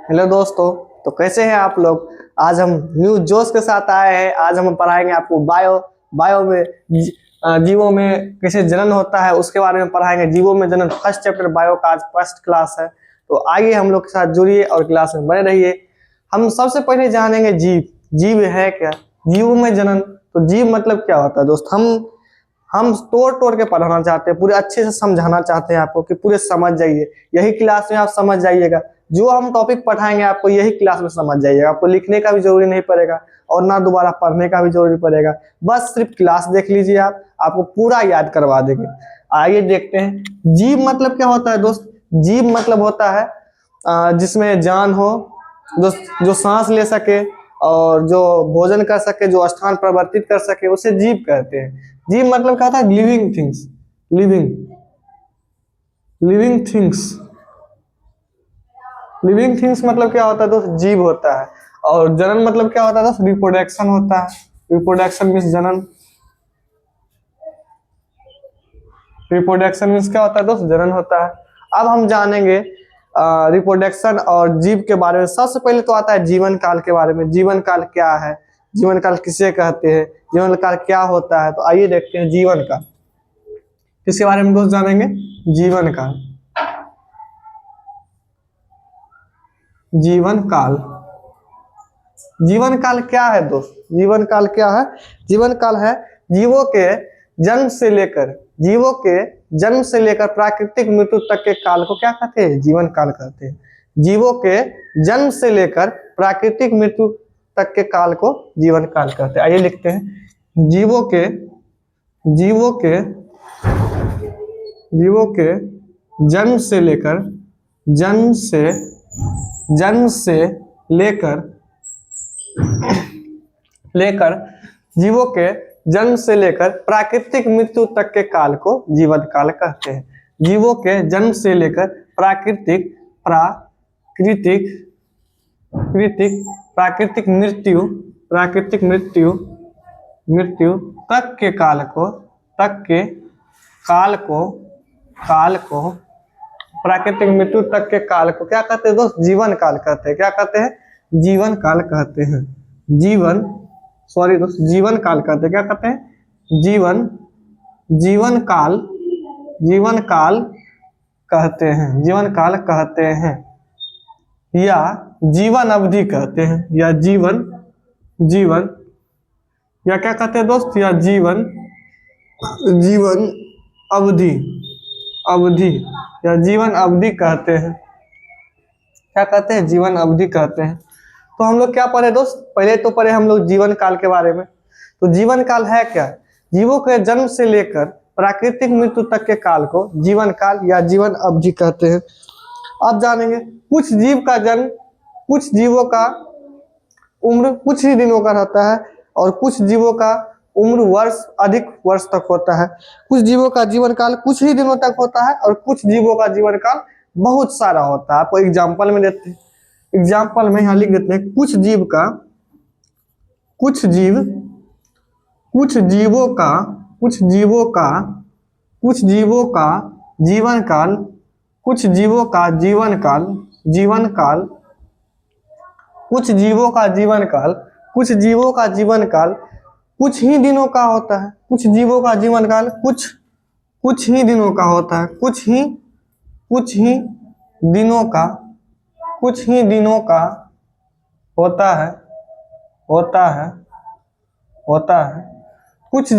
Hello दोस्तों। तो कैसे हैं आप लोग। आज हम न्यू जोश के साथ आए हैं। आज हम पढ़ाएंगे आपको बायो में जीवों में कैसे जनन होता है उसके बारे में पढ़ाएंगे। जीवों में जनन फर्स्ट चैप्टर बायो का आज फर्स्ट क्लास है। तो आइए हम लोग के साथ जुड़िए और क्लास में बने रहिए। हम सबसे पहले जानेंगे जीव। जीव है क्या। जीवों में जनन। तो जीव मतलब क्या होता है दोस्त। हम तोड़ तोड़ के पढ़ाना चाहते हैं, पूरे अच्छे से समझाना चाहते हैं आपको कि पूरे समझ जाइए। यही क्लास में आप समझ जाइएगा। जो हम टॉपिक पढ़ाएंगे आपको यही क्लास में समझ जाइएगा। आपको लिखने का भी जरूरी नहीं पड़ेगा और ना दोबारा पढ़ने का भी जरूरी पड़ेगा। बस सिर्फ क्लास देख लीजिए, आपको पूरा याद करवा देंगे। आइए देखते हैं जीव मतलब क्या होता है दोस्त। जीव मतलब होता है जिसमें जान हो, जो सांस ले सके और जो भोजन कर सके, जो स्थान परिवर्तित कर सके, उसे जीव कहते हैं। जीव मतलब क्या था, living things. Living living things living things मतलब क्या होता है दोस्त, जीव होता है। और जनन मतलब क्या होता है दोस्त, रिप्रोडक्शन होता है। रिप्रोडक्शन मीन्स जनन। रिप्रोडक्शन मीन्स क्या होता है दोस्त, जनन होता है। अब हम जानेंगे रिप्रोडक्शन और जीव के बारे में। सबसे पहले तो आता है जीवन काल के बारे में। जीवन काल क्या है, जीवन काल किसे कहते हैं, जीवन काल क्या होता है। तो आइए देखते हैं जीवन काल किसके बारे में दोस्त जानेंगे। जीवन काल। जीवन काल। जीवन काल क्या है दोस्त। जीवन काल क्या है। जीवन काल है जीवों के जन्म से लेकर प्राकृतिक मृत्यु तक के काल को क्या कहते हैं, जीवन काल कहते हैं। जीवों के जन्म से लेकर प्राकृतिक मृत्यु तक के काल को जीवन काल कहते हैं। आइए लिखते हैं जीवों के जन्म से लेकर प्राकृतिक मृत्यु तक के काल को जीवन काल कहते हैं। जीवों के जन्म से लेकर प्राकृतिक मृत्यु तक के काल को प्राकृतिक मृत्यु तक के काल को क्या कहते हैं दोस्त, जीवन काल कहते हैं। क्या कहते हैं, जीवन काल कहते हैं। जीवन काल कहते हैं। क्या कहते हैं, जीवन काल कहते हैं। जीवन काल कहते हैं या जीवन अवधि कहते हैं। या या क्या कहते हैं दोस्त, या जीवन अवधि या जीवन अवधि कहते हैं। क्या कहते हैं, जीवन अवधि कहते हैं। तो हम लोग क्या पढ़े दोस्त, पहले तो पढ़े हम लोग जीवन काल के बारे में। तो जीवन काल है क्या, जीवों के जन्म से लेकर प्राकृतिक मृत्यु तक के काल को जीवन काल या जीवन अवधि कहते हैं। अब जानेंगे कुछ जीवों का उम्र कुछ ही दिनों का रहता है और कुछ जीवों का उम्र अधिक वर्ष तक होता है। कुछ जीवों का जीवन काल कुछ ही दिनों तक होता है और कुछ जीवों का जीवन काल बहुत सारा होता है। आपको एग्जाम्पल में देते हैं। एग्जाम्पल में यहाँ लिख देते हैं, कुछ जीवों का जीवन काल कुछ जीवों का जीवन काल कुछ ही दिनों का होता है। कुछ जीवों का जीवन काल कुछ ही दिनों का होता है। कुछ ही दिनों का होता है। कुछ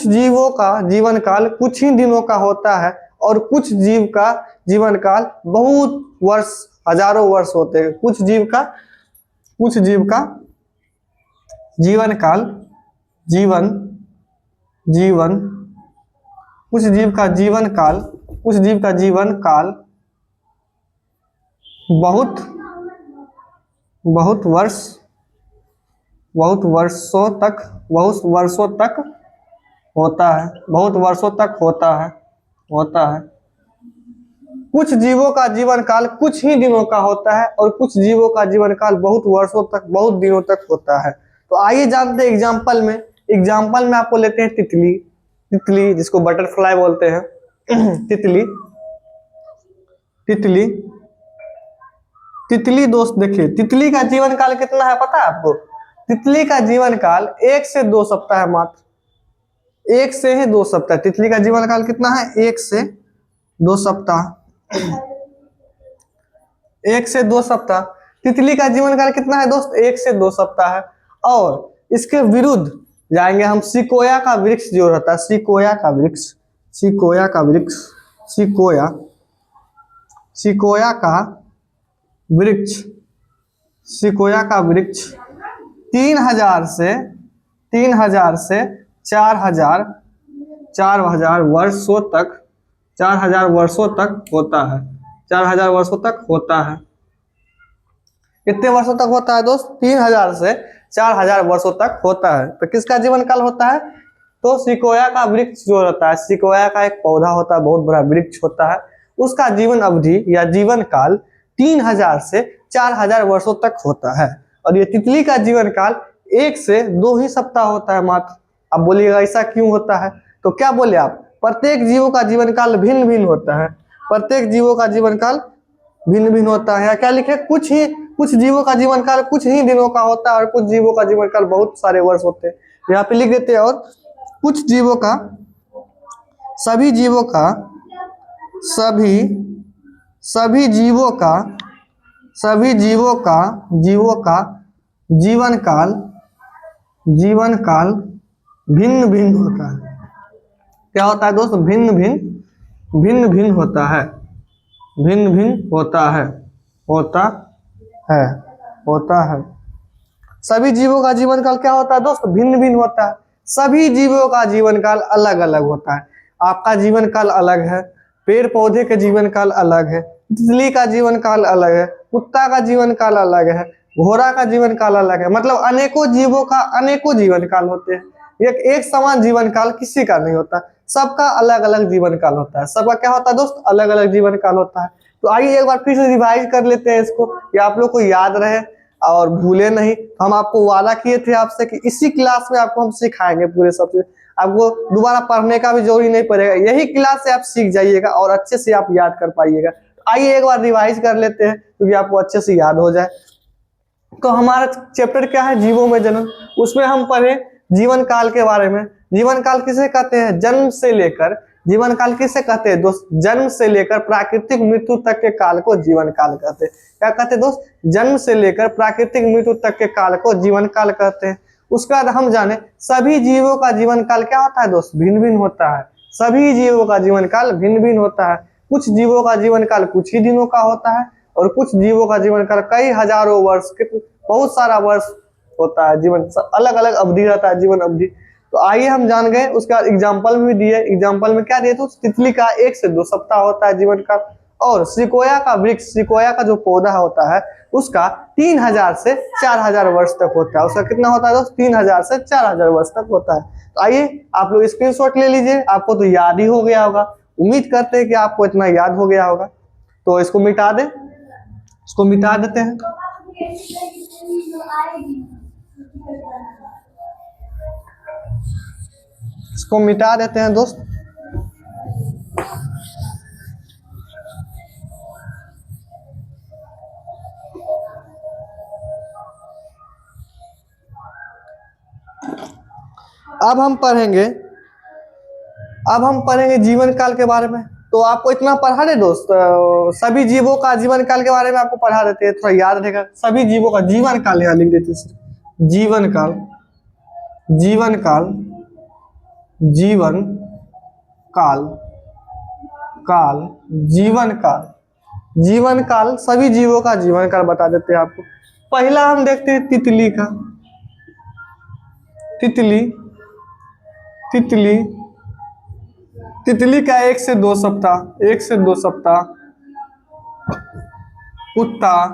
जीवों का जीवन काल कुछ ही दिनों का होता है और कुछ जीव का जीवन काल बहुत वर्ष, हजारों वर्ष होते हैं। कुछ जीव का जीवन काल बहुत वर्षों तक होता है। कुछ जीवों का जीवन काल कुछ ही दिनों का होता है और कुछ जीवों का जीवन काल बहुत वर्षों तक, बहुत दिनों तक होता है। तो आइए जानते हैं एग्जाम्पल में आपको लेते हैं तितली जिसको बटरफ्लाई बोलते हैं। तितली तितली दोस्त देखिए, तितली का जीवन काल कितना है पता है आपको? तितली का जीवन काल 1 से 2 सप्ताह है, मात्र 1 से ही 2 सप्ताह। तितली का जीवन काल कितना है? 1 से 2 सप्ताह। 1 से 2 सप्ताह तितली का जीवन काल कितना है दोस्त? 1 से 2 सप्ताह है। और इसके विरुद्ध जाएंगे हम सिकोया का वृक्ष जो रहता है, सिकोया का वृक्ष, सिकोया का वृक्ष, सिकोया, सिकोया का वृक्ष, सिकोया का वृक्ष 3000 से 4000 वर्षों तक, 4000 वर्षों तक होता है, 4000 वर्षों तक होता है। कितने वर्षों तक होता है दोस्त? 3000 से 4000 वर्षों तक होता है। तो किसका जीवन काल होता है? तो सिकोया का वृक्ष जो रहता है, सिकोया का एक पौधा होता है, बहुत बड़ा वृक्ष होता है, उसका जीवन अवधि या जीवन काल 3000 से 4000 वर्षों तक होता है। और ये तितली का जीवन काल 1 से 2 ही सप्ताह होता है मात्र। अब बोलिएगा ऐसा क्यों होता है? तो क्या बोले आप? प्रत्येक जीवों का जीवन काल भिन्न भिन्न होता है, प्रत्येक जीवों का जीवन काल भिन्न भिन्न होता है। क्या लिखे? कुछ जीवों का जीवन काल कुछ ही दिनों का होता है और कुछ जीवों का जीवन काल बहुत सारे वर्ष होते हैं। यहाँ पे लिख देते हैं। और कुछ जीवों का, सभी जीवों का जीवन काल भिन्न भिन्न होता है। क्या होता है दोस्त? भिन्न भिन्न होता है, भिन्न भिन्न होता है। सभी जीवों का जीवन काल क्या होता है दोस्त? भिन्न भिन्न होता है। सभी जीवों का जीवन काल अलग अलग होता है। आपका जीवन काल अलग है, पेड़ पौधे के जीवन काल अलग है, तितली का जीवन काल अलग है, कुत्ता का जीवन काल अलग है, घोड़ा का जीवन काल अलग है। मतलब अनेकों जीवों का अनेकों जीवन काल होते हैं। एक समान जीवन काल किसी का नहीं होता, सबका अलग अलग जीवन काल होता है। सबका क्या होता है दोस्त? अलग अलग जीवन काल होता है। तो आइए एक बार फिर से रिवाइज कर लेते हैं इसको, कि आप लोग को याद रहे और भूले नहीं। हम आपको वादा किए थे आपसे कि इसी क्लास में आपको हम सिखाएंगे पूरे सब चीज, आपको दोबारा पढ़ने का भी जरूरी नहीं पड़ेगा, यही क्लास से आप सीख जाइएगा और अच्छे से आप याद कर पाइएगा। आइए एक बार रिवाइज कर लेते हैं क्योंकि आपको अच्छे से याद हो जाए। तो हमारा चैप्टर क्या है? जीवों में जन्म। उसमें हम पढ़े जीवन काल के बारे में। जीवन काल किसे कहते हैं? जन्म से लेकर, जीवन काल किसे कहते हैं दोस्त? जन्म से लेकर प्राकृतिक मृत्यु तक के काल को जीवन काल कहते हैं। क्या कहते हैं दोस्त? जन्म से लेकर प्राकृतिक मृत्यु तक के काल को जीवन काल कहते हैं। उसके बाद हम जाने सभी जीवों का जीवन काल क्या होता है दोस्त? भिन्न भिन्न होता है। सभी जीवों का जीवन काल भिन्न भिन्न होता है। कुछ जीवों का जीवन काल कुछ ही दिनों का होता है और कुछ जीवों का जीवन काल कई हजारों वर्ष, बहुत सारा वर्ष होता है। जीवन अलग अलग अवधि रहता है, जीवन अवधि। तो आइए हम जान गए। उसके बाद एग्जाम्पल भी दिए। एग्जाम्पल में क्या दिए? तो तितली का 1 से 2 सप्ताह होता है जीवन काल। और सिकोया का वृक्ष, सिकोया का जो पौधा होता है उसका 3000 से 4000 वर्ष तक होता है। उसका कितना होता है दोस्त? 3000 से 4000 वर्ष तक होता है। तो आइए आप लोग स्क्रीनशॉट ले लीजिए, आपको तो याद ही हो गया होगा। उम्मीद करते हैं कि आपको इतना याद हो गया होगा। तो इसको मिटा दें, इसको मिटा देते हैं। इसको मिटा देते हैं दोस्त। अब हम पढ़ेंगे जीवन काल के बारे में। तो आपको इतना पढ़ा दे दोस्त, सभी जीवों का जीवन काल के बारे में आपको पढ़ा देते हैं, थोड़ा याद रहेगा। सभी जीवों का जीवन काल यहाँ लिख देते हैं। जीवन काल, जीवन काल, जीवन काल, काल, जीवन काल, जीवन काल, सभी जीवों का जीवन काल बता देते हैं आपको। पहला हम देखते हैं तितली का। तितली, तितली, तितली का 1 से 2 सप्ताह, 1 से 2 सप्ताह। कुत्ता,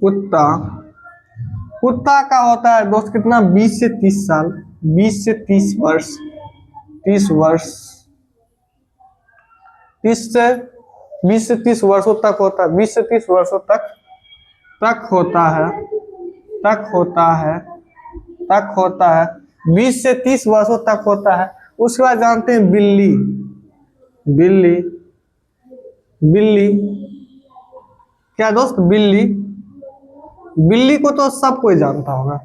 कुत्ता, कुत्ता का होता है दोस्त कितना? 20 से 30 साल, 20 से 30 वर्ष, 30 वर्ष, 20 से 30 वर्षों तक होता है। 20 से 30 वर्षों तक होता है, तक होता है, तक होता है। 20 से 30 वर्षों तक होता है। उसके बाद जानते हैं बिल्ली, बिल्ली, बिल्ली, क्या दोस्त? बिल्ली। बिल्ली को तो सब कोई जानता होगा,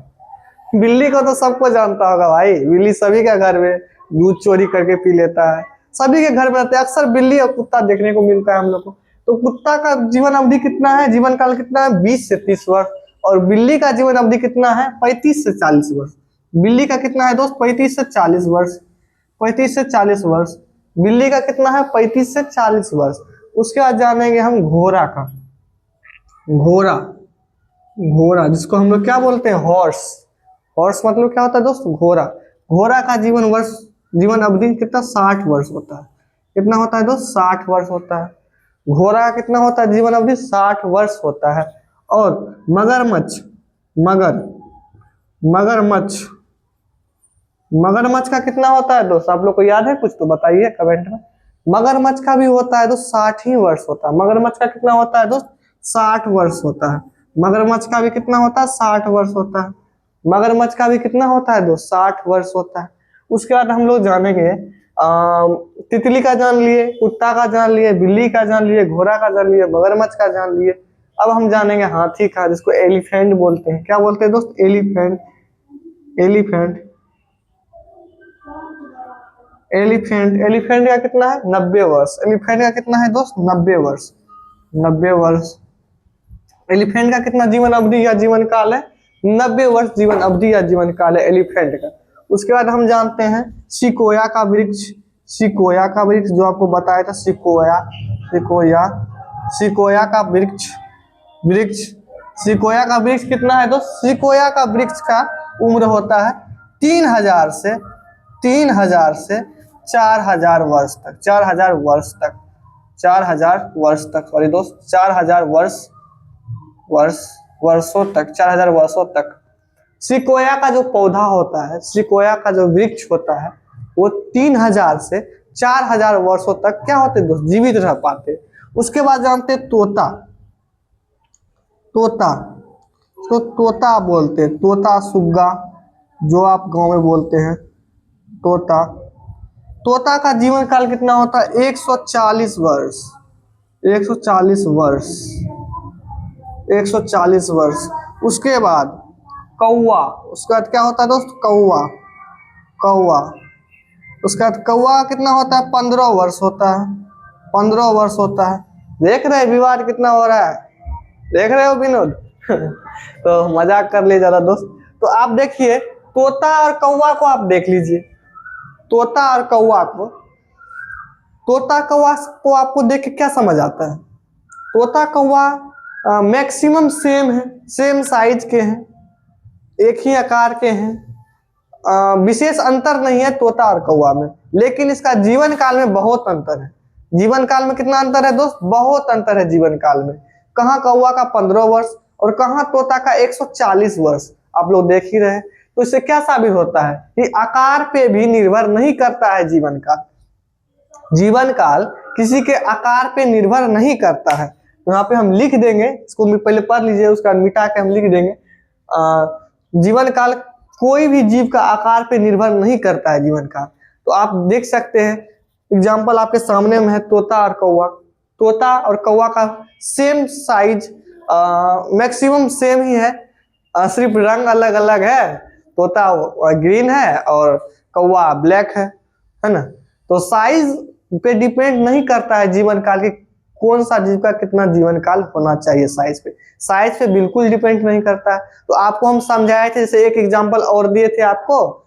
बिल्ली को तो सबको जानता होगा भाई। बिल्ली सभी के घर में दूध चोरी करके पी लेता है, सभी के घर में रहते हैं। अक्सर बिल्ली और कुत्ता देखने को मिलता है हम लोग को। तो कुत्ता का जीवन अवधि कितना है, जीवन काल कितना है? 20 से 30 वर्ष। और बिल्ली का जीवन अवधि कितना है? 35 से 40 वर्ष। बिल्ली का कितना है दोस्त? 35 से 40 वर्ष। 35 से 40 वर्ष बिल्ली का कितना है? 35 से 40 वर्ष। उसके बाद जानेंगे हम घोड़ा का। घोड़ा, घोड़ा जिसको हम लोग क्या बोलते हैं? हॉर्स। हॉर्स मतलब क्या होता है दोस्त? घोड़ा। घोड़ा का जीवन अवधि कितना? 60 वर्ष होता है। कितना होता है दोस्त? 60 वर्ष होता है। घोड़ा का कितना होता है जीवन अवधि? 60 वर्ष होता है। और मगरमच्छ, मगरमच्छ, मगरमच्छ का कितना होता है दोस्त? आप लोग को याद है कुछ तो बताइए कमेंट में। मगरमच्छ का भी होता है दोस्त 60 ही वर्ष होता है। मगरमच्छ का कितना होता है दोस्त? 60 वर्ष होता है। मगरमच्छ का भी कितना होता है? 60 वर्ष होता है। मगरमच्छ का भी कितना होता है दोस्त? 60 वर्ष होता है। उसके बाद हम लोग जानेंगे तितली का जान लिए, कुत्ता का जान लिए, बिल्ली का जान लिए, घोड़ा का जान लिए, मगरमच्छ का जान लिए। अब हम जानेंगे हाथी का, जिसको एलिफेंट बोलते हैं। क्या बोलते हैं दोस्त? एलिफेंट। Elephant, elephant. एलिफेंट का कितना है? 90 वर्ष। एलिफेंट का कितना है दोस्त? 90 वर्ष। 90 वर्ष। एलिफेंट का कितना जीवन अवधि या जीवन काल है? 90 वर्ष जीवन अवधि या जीवन काल है एलिफेंट का। उसके बाद हम जानते हैं सिकोया का वृक्ष। सिकोया का वृक्ष जो आपको बताया था, सिकोया, सिकोया, सिकोया का वृक्ष। सिकोया का वृक्ष कितना है दोस्त? सिकोया का वृक्ष का उम्र होता है 3000 से 4000 वर्ष तक। 4000 वर्ष तक, 4000 वर्ष तक, सॉरी दोस्त, 4000 वर्षों तक, 4000 वर्षों तक। सिकोया का जो पौधा होता है, सिकोया का जो वृक्ष होता है, वो 3000 से 4000 वर्षों तक क्या होते दोस्त? जीवित रह पाते। उसके बाद जानते हैं तोता। तोता, तो तोता बोलते हैं, तोता, सुग्गा जो आप गांव में बोलते हैं, तोता। तोता का जीवन काल कितना होता है? 140 वर्ष। 140 वर्ष, 140 वर्ष। उसके बाद कौवा। उसके बाद क्या होता है दोस्त? कौवा, कौवा। उसके बाद कौवा कितना होता है? 15 वर्ष होता है। 15 वर्ष होता है। देख रहे हैं विवाद कितना हो रहा है? देख रहे हो विनोद? तो मजाक कर ले ज्यादा दोस्त। तो आप देखिए तोता और कौवा को आप देख लीजिए। तोता और कौवा को, तोता कौवा को आपको देख के क्या समझ आता है? तोता कौवा मैक्सिमम सेम है, सेम साइज के हैं, एक ही आकार के हैं। विशेष अंतर नहीं है तोता और कौवा में, लेकिन इसका जीवन काल में बहुत अंतर है। जीवन काल में कितना अंतर है दोस्त? बहुत अंतर है जीवन काल में। कहाँ कौवा का 15 वर्ष और कहाँ तोता का 140 वर्ष। आप लोग देख ही रहे। तो इससे क्या साबित होता है कि आकार पे भी निर्भर नहीं करता है जीवन काल। जीवन काल किसी के आकार पे निर्भर नहीं करता है। तो यहाँ पे हम लिख देंगे, इसको पहले पढ़ लीजिए, उसका मिटा के हम लिख देंगे। जीवन काल कोई भी जीव का आकार पे निर्भर नहीं करता है जीवन काल। तो आप देख सकते हैं एग्जाम्पल आपके सामने में है तोता और कौवा। तोता और कौवा का सेम साइज, मैक्सिमम सेम ही है, सिर्फ रंग अलग अलग है। तोता ग्रीन है और कौवा ब्लैक है ना। तो साइज पे डिपेंड नहीं करता है जीवन काल के कौन सा जीव का कितना जीवन काल होना चाहिए। साइज पे बिल्कुल डिपेंड नहीं करता है। तो आपको हम समझाए थे, जैसे एक एग्जांपल और दिए थे आपको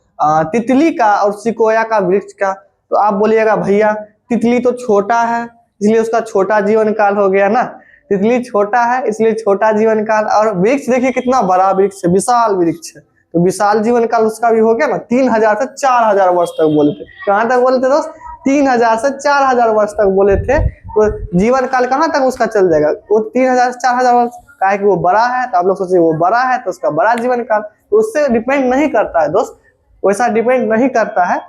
तितली का और सिकोया का वृक्ष का। तो आप बोलिएगा भैया तितली तो छोटा है इसलिए उसका छोटा जीवन काल हो गया ना। तितली छोटा है इसलिए छोटा जीवन काल, और वृक्ष देखिए कितना बड़ा वृक्ष है, विशाल वृक्ष है, तो विशाल जीवन काल उसका भी हो गया ना। 3000 से 4000 वर्ष तक बोले थे। कहाँ तक बोले थे दोस्त? 3000 से 4000 वर्ष तक बोले थे। तो जीवन काल कहाँ तक उसका चल जाएगा? वो 3000 से 4000 वर्ष का है कि वो बड़ा है, तो आप लोग सोचिए वो बड़ा है तो उसका बड़ा जीवन काल। तो उससे डिपेंड नहीं करता है दोस्त, वैसा डिपेंड नहीं करता है।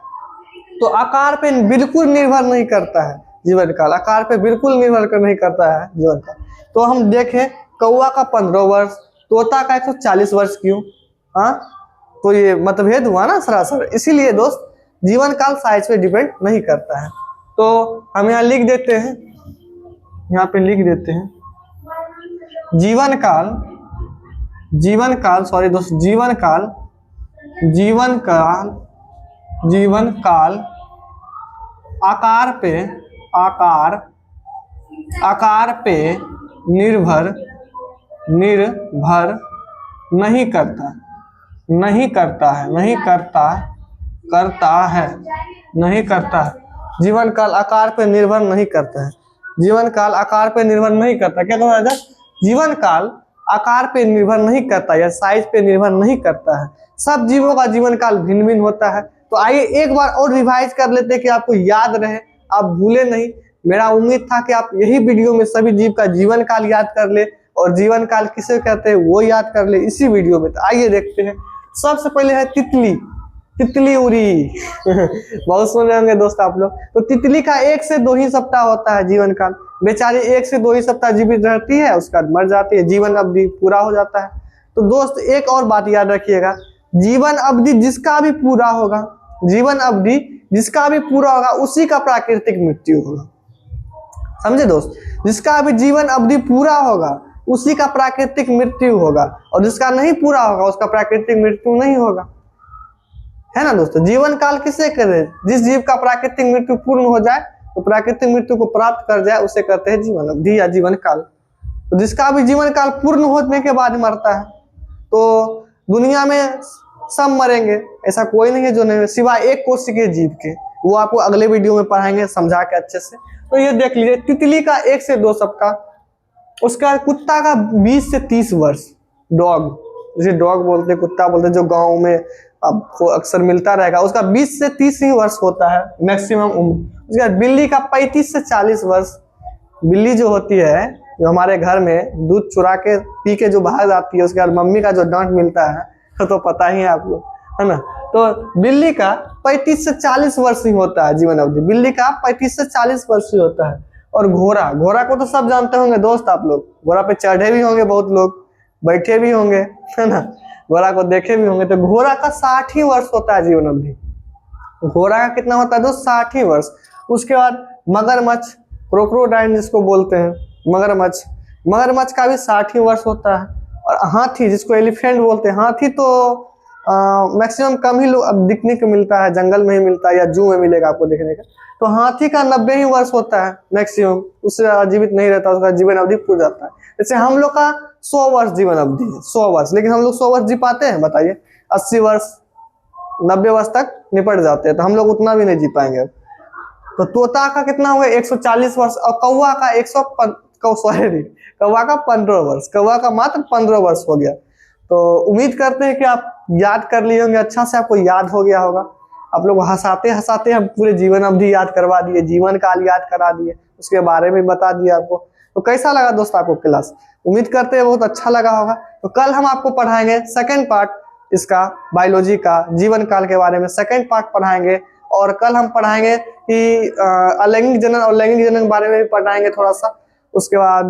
तो आकार पे बिल्कुल निर्भर नहीं करता है जीवन काल, आकार पे बिल्कुल निर्भर नहीं करता है जीवन काल। तो हम देखें कौवा का 15 वर्ष, तोता का 140 वर्ष क्यों? हाँ, तो ये मतभेद हुआ ना सरासर। इसीलिए दोस्त जीवन काल साइज पे डिपेंड नहीं करता है। तो हम यहाँ लिख देते हैं, यहाँ पे लिख देते हैं जीवन काल, जीवन काल, सॉरी दोस्त, जीवन काल, जीवन काल, जीवन काल आकार पे, आकार, आकार पे निर्भर, निर्भर नहीं करता, नहीं करता है, नहीं करता, करता है, नहीं करता है। जीवन काल आकार पे निर्भर नहीं करता है, जीवन काल आकार पे निर्भर नहीं करता। क्या कहता है? जीवन काल आकार पे निर्भर नहीं करता या साइज पे निर्भर नहीं करता है। सब जीवों का जीवन काल भिन्न भिन्न होता है। तो आइए एक बार और रिवाइज कर लेते हैं कि आपको याद रहे, आप भूले नहीं। मेरा उम्मीद था कि आप यही वीडियो में सभी जीव का जीवन काल याद कर ले और जीवन काल किसे कहते हैं वो याद कर ले इसी वीडियो में। तो आइए देखते हैं। सबसे पहले है तितली, तितली उड़ी बहुत सुन रहे होंगे दोस्त आप लोग। तो तितली का 1 से 2 ही सप्ताह होता है जीवन काल। बेचारी 1 से 2 ही सप्ताह जीवित रहती है, उसका मर जाती है, जीवन अवधि पूरा हो जाता है। तो दोस्त एक और बात याद रखिएगा, जीवन अवधि जिसका भी पूरा होगा, जीवन अवधि जिसका भी पूरा होगा उसी का प्राकृतिक मृत्यु होगा। समझे दोस्त? जिसका भी जीवन अवधि पूरा होगा उसी का प्राकृतिक मृत्यु होगा और जिसका नहीं पूरा होगा उसका प्राकृतिक मृत्यु नहीं होगा, है ना दोस्तों। जीवन काल किसे करें? जिस जीव का प्राकृतिक मृत्यु पूर्ण हो जाए, तो प्राकृतिक मृत्यु को प्राप्त कर जाए उसे कहते हैं जीवन अवधि या जीवन काल। तो जिसका भी जीवन काल पूर्ण होने के बाद मरता है, तो दुनिया में सब मरेंगे, ऐसा कोई नहीं है जो नहीं, सिवाय एक कोशिकीय जीव के। वो आपको अगले वीडियो में पढ़ाएंगे समझा के अच्छे से। तो ये देख लीजिए, तितली का 1 से 2 सप्ताह, उसका कुत्ता का 20 से 30 वर्ष, डॉग जैसे डॉग बोलते, कुत्ता बोलते, जो गाँव में आपको अक्सर मिलता रहेगा, उसका 20 से 30 ही वर्ष होता है मैक्सिमम उम्र। उसके बाद बिल्ली का 35 से 40 वर्ष। बिल्ली जो होती है, जो हमारे घर में दूध चुरा के पी के जो भाग जाती है, उसके बाद मम्मी का जो डांट मिलता है तो पता ही है आपको, है ना। तो बिल्ली का 35 से 40 वर्ष ही होता है जीवन अवधि, बिल्ली का 35 से 40 वर्ष ही होता है। और घोड़ा, घोड़ा को तो सब जानते होंगे दोस्त आप लोग, घोड़ा पे चढ़े भी होंगे बहुत लोग, बैठे भी होंगे, है ना, घोड़ा को देखे भी होंगे। तो घोड़ा का 60 ही वर्ष होता है जीवन अवधि। घोड़ा का कितना होता है दोस्त? 60 ही वर्ष। उसके बाद मगरमच्छ, क्रोकोडाइल जिसको बोलते हैं, मगरमच्छ, मगरमच्छ का भी 60 ही वर्ष होता है। और हाथी जिसको एलिफेंट बोलते हैं, हाथी तो मैक्सिमम कम ही लोग अब दिखने को मिलता है, जंगल में ही मिलता है या जू में मिलेगा आपको देखने का। तो हाथी का 90 ही वर्ष होता है मैक्सिमम, उससे जीवित नहीं रहता, उसका जीवन अवधि पूरा जाता है। जैसे हम लोग का 100 वर्ष जीवन अवधि है, 100 वर्ष, लेकिन हम लोग 100 वर्ष जी पाते हैं? बताइए। 80 वर्ष 90 वर्ष तक निपट जाते हैं, तो हम लोग उतना भी नहीं जी पाएंगे अब। तो तोता का कितना हुआ? 140 वर्ष। और कौवा का 15 वर्ष, कौवा का मात्र 15 वर्ष हो गया। तो उम्मीद करते हैं कि आप याद कर लिए होंगे, अच्छा से आपको याद हो गया होगा। आप लोग हंसाते हंसाते हम पूरे जीवन अवधि याद करवा दिए, जीवन काल याद करा दिए, उसके बारे में बता दिया आपको। तो कैसा लगा दोस्त आपको क्लास? उम्मीद करते हैं बहुत अच्छा लगा होगा। तो कल हम आपको पढ़ाएंगे सेकंड पार्ट इसका, बायोलॉजी का जीवन काल के बारे में सेकंड पार्ट पढ़ाएंगे। और कल हम पढ़ाएंगे कि अलैंगिक जनन और लैंगिक जनन के बारे में भी पढ़ाएंगे थोड़ा सा। उसके बाद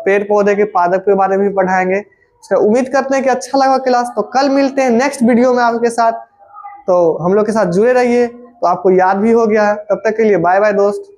पेड़ पौधे के पादप के बारे में भी पढ़ाएंगे। उम्मीद करते हैं कि अच्छा लगा क्लास। तो कल मिलते हैं नेक्स्ट वीडियो में आपके साथ, तो हम लोग के साथ जुड़े रहिए। तो आपको याद भी हो गया है। तब तक के लिए बाय बाय दोस्त।